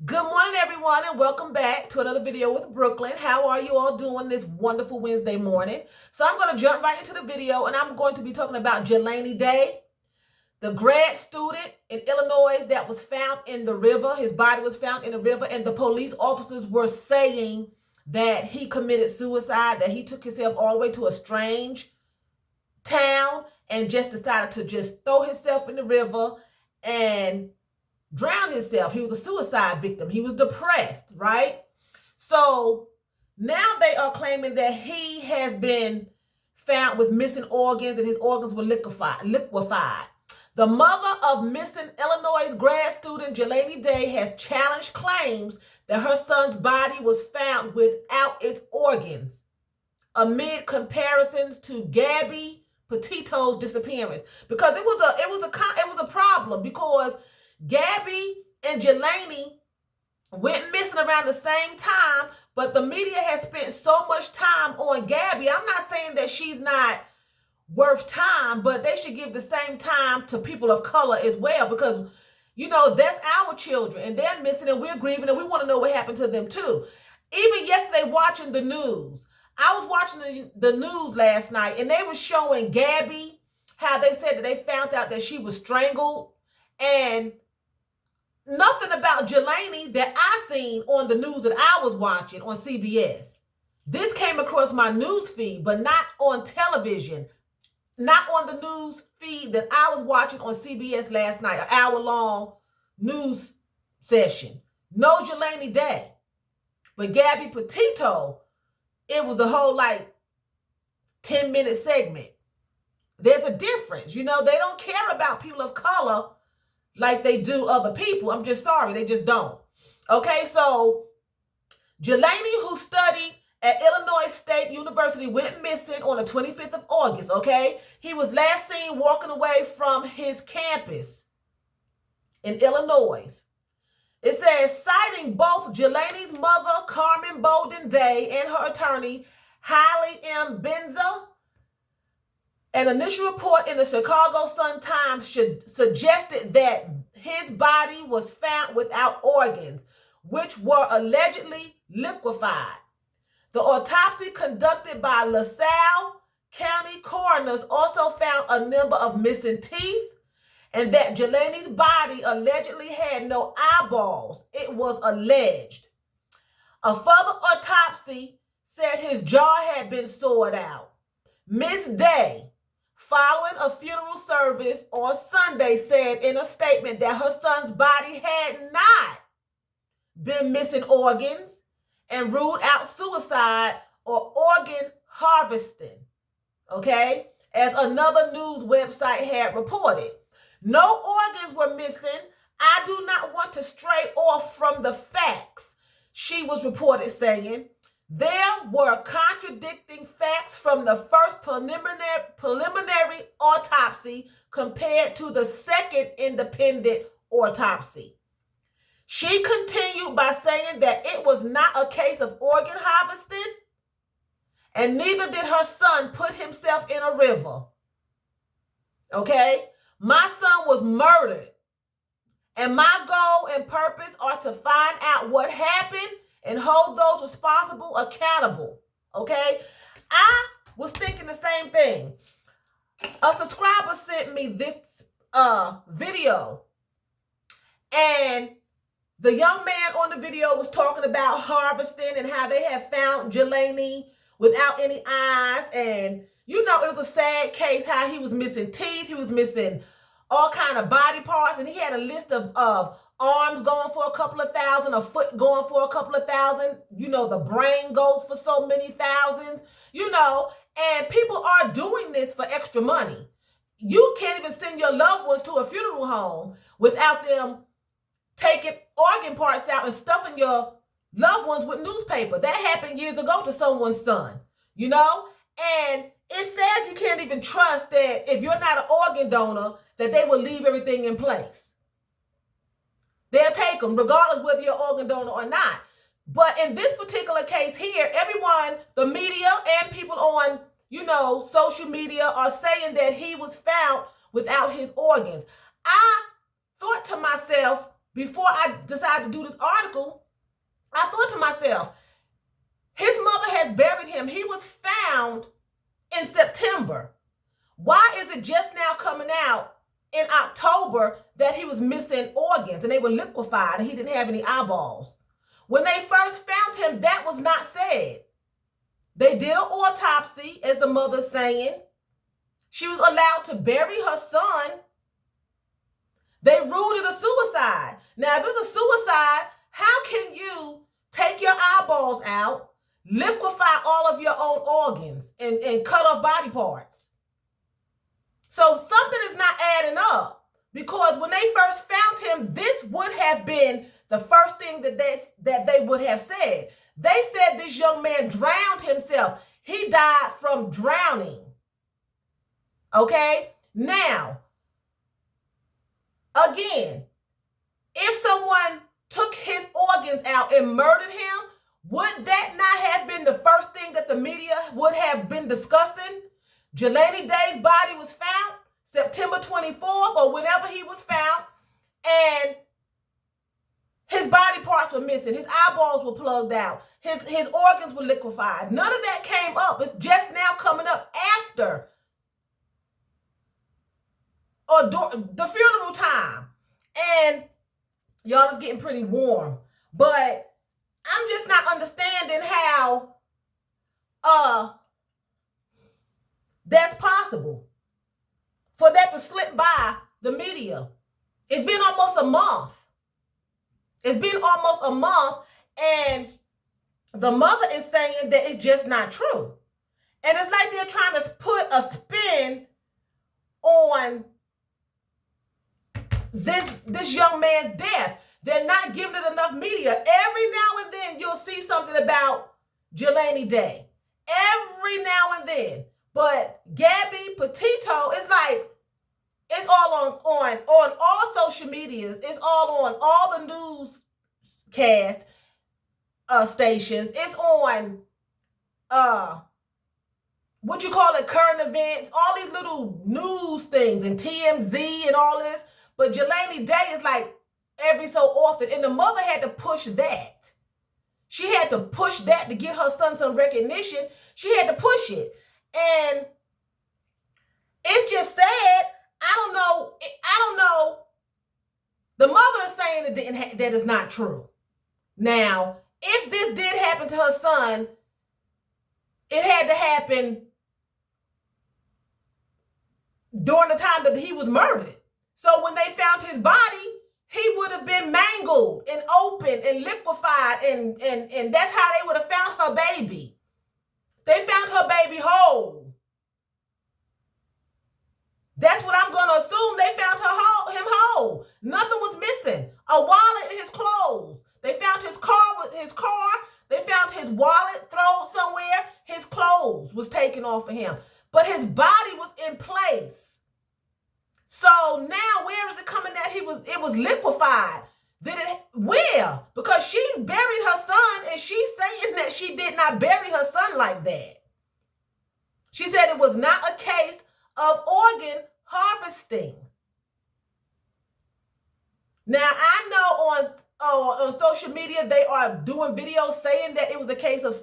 Good morning, everyone, and welcome back to another video with Brooklyn. How are you all doing this wonderful Wednesday morning? So I'm going to jump right into the video, and I'm going to be talking about Jalini Day, the grad student in Illinois that was found in the river. His body was found in the river, and the police officers were saying that he committed suicide, that he took himself all the way to a strange town and just decided to just throw himself in the river and drowned himself. He was a suicide victim. He was depressed, right? So now they are claiming that he has been found with missing organs and his organs were liquefied. The mother of missing Illinois grad student Jalini Day has challenged claims that her son's body was found without its organs amid comparisons to Gabby Petito's disappearance, because it was a problem, because Gabby and Jalini went missing around the same time, but the media has spent so much time on Gabby. I'm not saying that she's not worth time, but they should give the same time to people of color as well, because that's our children and they're missing and we're grieving and we want to know what happened to them too. Even yesterday, watching the news, I was watching the news last night, and they were showing Gabby, how they said that they found out that she was strangled, and nothing about Jalini that I seen on the news that I was watching on CBS. This came across my news feed, but not on television, not on the news feed that I was watching on CBS last night, an hour-long news session. No Jalini Day. But Gabby Petito, it was a whole 10-minute segment. There's a difference. They don't care about people of color like they do other people. I'm just sorry, they just don't. Okay, so Jalini, who studied at Illinois State University, went missing on the 25th of August, okay? He was last seen walking away from his campus in Illinois. It says, citing both Jalini's mother, Carmen Bolden Day, and her attorney, Hailey M. Benza, an initial report in the Chicago Sun-Times suggested that his body was found without organs, which were allegedly liquefied. The autopsy conducted by LaSalle County coroners also found a number of missing teeth, and that Jalini's body allegedly had no eyeballs. It was alleged. A further autopsy said his jaw had been sawed out. Miss Day, following a funeral service on Sunday, said in a statement that her son's body had not been missing organs and ruled out suicide or organ harvesting, okay, as another news website had reported. No organs were missing. I do not want to stray off from the facts, she was reported saying. There were contradicting facts from the first preliminary autopsy compared to the second independent autopsy. She continued by saying that it was not a case of organ harvesting, and neither did her son put himself in a river. Okay? My son was murdered, and my goal and purpose are to find out what happened and hold those responsible accountable. Okay? I was thinking the same thing. A subscriber sent me this video, and the young man on the video was talking about harvesting and how they had found Jalini without any eyes, and it was a sad case, how he was missing teeth, he was missing all kind of body parts, and he had a list of arms going for a couple of thousand, a foot going for a couple of thousand, the brain goes for so many thousands, and people are doing this for extra money. You can't even send your loved ones to a funeral home without them taking organ parts out and stuffing your loved ones with newspaper. That happened years ago to someone's son, and it's sad you can't even trust that if you're not an organ donor, that they will leave everything in place. They'll take them regardless whether you're an organ donor or not. But in this particular case here, everyone, the media and people on, social media are saying that he was found without his organs. I thought to myself, before I decided to do this article, I thought to myself, his mother has buried him. He was found in September. Why is it just now coming out in October that he was missing organs and they were liquefied and he didn't have any eyeballs? When they first found him, that was not said. They did an autopsy, as the mother's saying. She was allowed to bury her son. They ruled it a suicide. Now, if it's a suicide, how can you take your eyeballs out, liquefy all of your own organs, and cut off body parts? So something is not adding up, because when they first found him, this would have been the first thing that they would have said. They said this young man drowned himself. He died from drowning. Okay? Now, again, if someone took his organs out and murdered him, would that not have been the first thing that the media would have been discussing? Jalini Day's body was found September 24th or whenever he was found, and his body parts were missing. His eyeballs were plugged out. His organs were liquefied. None of that came up. It's just now coming up after or the funeral time. And y'all is getting pretty warm. But I'm just not understanding how that's possible for that to slip by the media. It's been almost a month. It's been almost a month, and the mother is saying that it's just not true. And it's like they're trying to put a spin on this young man's death. They're not giving it enough media. Every now and then you'll see something about Jalini Day. Every now and then. But Gabby Petito, it's like, it's all on all social medias. It's all on all the newscast stations. It's on what you call it, current events, all these little news things and TMZ and all this. But Jalini Day is like every so often. And the mother had to push that. She had to push that to get her son some recognition. She had to push it. And it's just sad. I don't know. The mother is saying that is not true. Now, if this did happen to her son, it had to happen during the time that he was murdered. So when they found his body, he would have been mangled and open and liquefied, and that's how they would have found her baby. They found her baby whole. That's what I'm going to assume. They found him whole. Nothing was missing. A wallet and his clothes. They found his car. They found his wallet thrown somewhere. His clothes was taken off of him. But his body was in place. So now where is it coming that it was liquefied? Where? Because she buried her son, and she's saying that she did not bury her son like that. She said it was not a case of organ harvesting. Now, I know on social media they are doing videos saying that it was a case of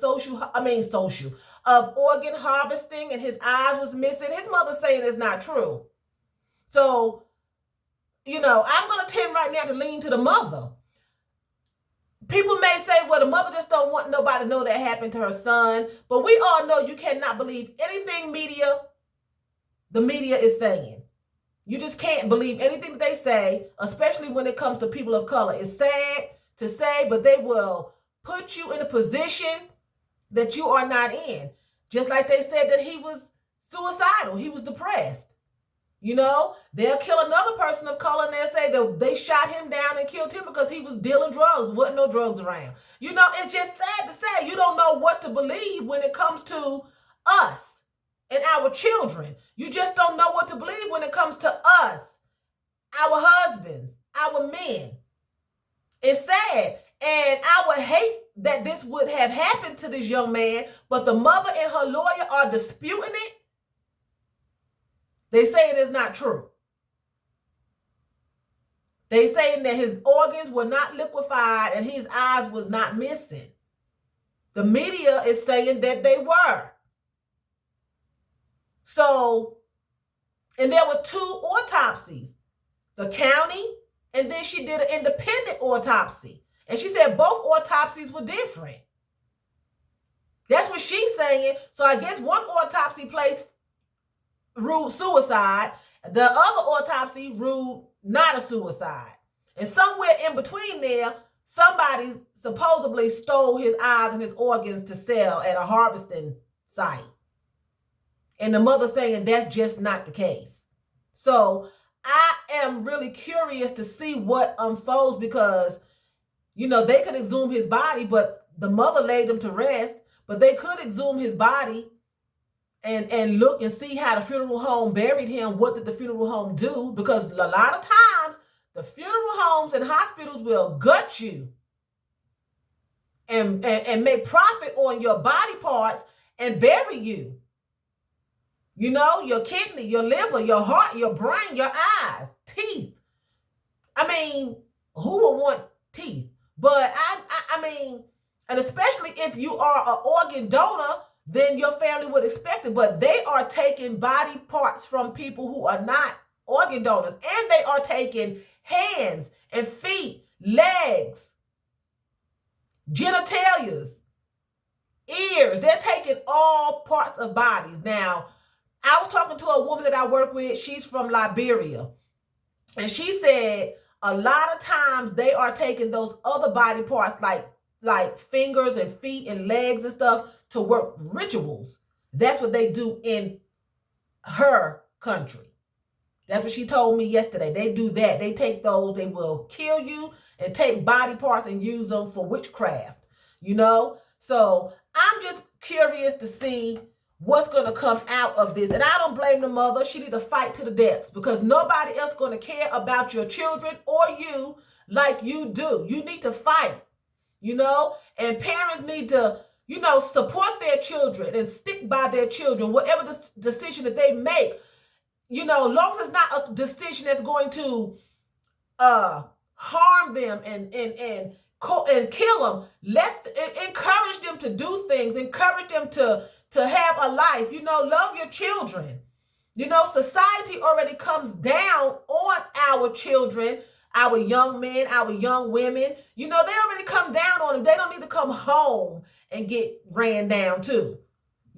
of organ harvesting, and his eyes was missing. His mother saying it's not true. So, I'm going to tend right now to lean to the mother. People may say, well, the mother just don't want nobody to know that happened to her son. But we all know you cannot believe anything the media is saying. You just can't believe anything that they say, especially when it comes to people of color. It's sad to say, but they will put you in a position that you are not in. Just like they said that he was suicidal. He was depressed. They'll kill another person of color and they'll say that they shot him down and killed him because he was dealing drugs. Wasn't no drugs around. It's just sad to say. You don't know what to believe when it comes to us and our children. You just don't know what to believe when it comes to us, our husbands, our men. It's sad. And I would hate that this would have happened to this young man, but the mother and her lawyer are disputing it. They say it is not true. They saying that his organs were not liquefied and his eyes was not missing. The media is saying that they were. So, and there were 2 autopsies, the county, and then she did an independent autopsy. And she said both autopsies were different. That's what she's saying. So I guess one autopsy place ruled suicide. The other autopsy ruled not a suicide. And somewhere in between there, somebody supposedly stole his eyes and his organs to sell at a harvesting site. And the mother saying that's just not the case. So I am really curious to see what unfolds because, you know, they could exhume his body, but the mother laid him to rest. But they could exhume his body and look and see how the funeral home buried him. What did the funeral home do? Because a lot of times, the funeral homes and hospitals will gut you and make profit on your body parts and bury you. You know, your kidney, your liver, your heart, your brain, your eyes, teeth. I mean, who would want teeth? But I mean, and especially if you are an organ donor, then your family would expect it. But they are taking body parts from people who are not organ donors. And they are taking hands and feet, legs, genitalias, ears. They're taking all parts of bodies. Now, I was talking to a woman that I work with. She's from Liberia. And she said a lot of times they are taking those other body parts like fingers and feet and legs and stuff to work rituals. That's what they do in her country. That's what she told me yesterday. They do that. They take those, they will kill you and take body parts and use them for witchcraft, you know? So I'm just curious to see what's going to come out of this. And I don't blame the mother. She need to fight to the death because nobody else going to care about your children or you like you do. You need to fight, you know? And parents need to, you know, support their children and stick by their children, whatever the decision that they make. You know, long as it's not a decision that's going to harm them and kill them, encourage them to do things, encourage them to have a life. You know, love your children. You know, society already comes down on our children, our young men, our young women. You know, they already come down on them. They don't need to come home and get ran down too.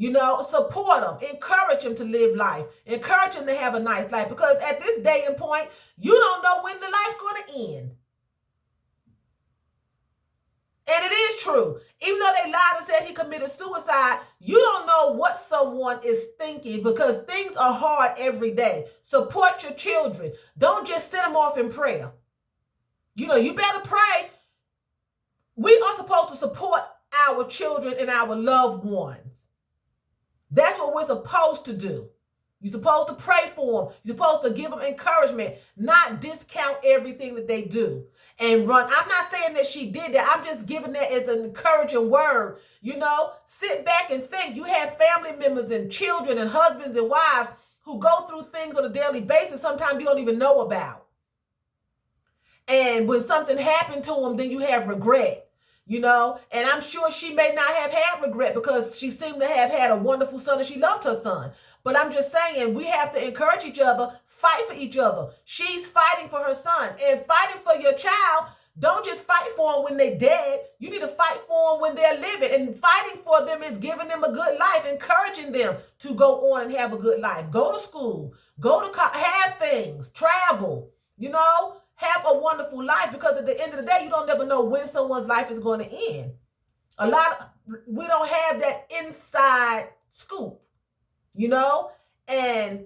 You know, support them, encourage them to live life, encourage them to have a nice life, because at this day and point, you don't know when the life's going to end. And it is true. Even though they lied and said he committed suicide, you don't know what someone is thinking because things are hard every day. Support your children. Don't just send them off in prayer. You know, you better pray. We are supposed to support our children and our loved ones. That's what we're supposed to do. You're supposed to pray for them. You're supposed to give them encouragement, not discount everything that they do and run. I'm not saying that she did that. I'm just giving that as an encouraging word. You know, sit back and think. You have family members and children and husbands and wives who go through things on a daily basis sometimes you don't even know about. And when something happened to them, then you have regret. You know, and I'm sure she may not have had regret because she seemed to have had a wonderful son and she loved her son. But I'm just saying, we have to encourage each other, fight for each other. She's fighting for her son and fighting for your child. Don't just fight for them when they're dead. You need to fight for them when they're living. And fighting for them is giving them a good life, encouraging them to go on and have a good life. Go to school, have things, travel, you know. Have a wonderful life, because at the end of the day, you don't never know when someone's life is going to end. We don't have that inside scoop, you know, and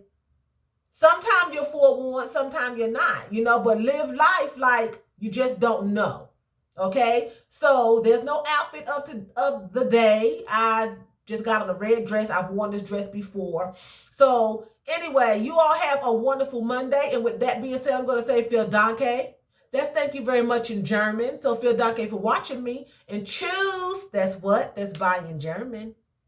sometimes you're forewarned, sometimes you're not, you know, but live life like you just don't know. Okay. So there's no outfit of the day. I just got on a red dress. I've worn this dress before. So anyway, you all have a wonderful Monday. And with that being said, I'm going to say vielen Dank. That's thank you very much in German. So vielen Dank for watching me. And choose, that's what? That's bye in German.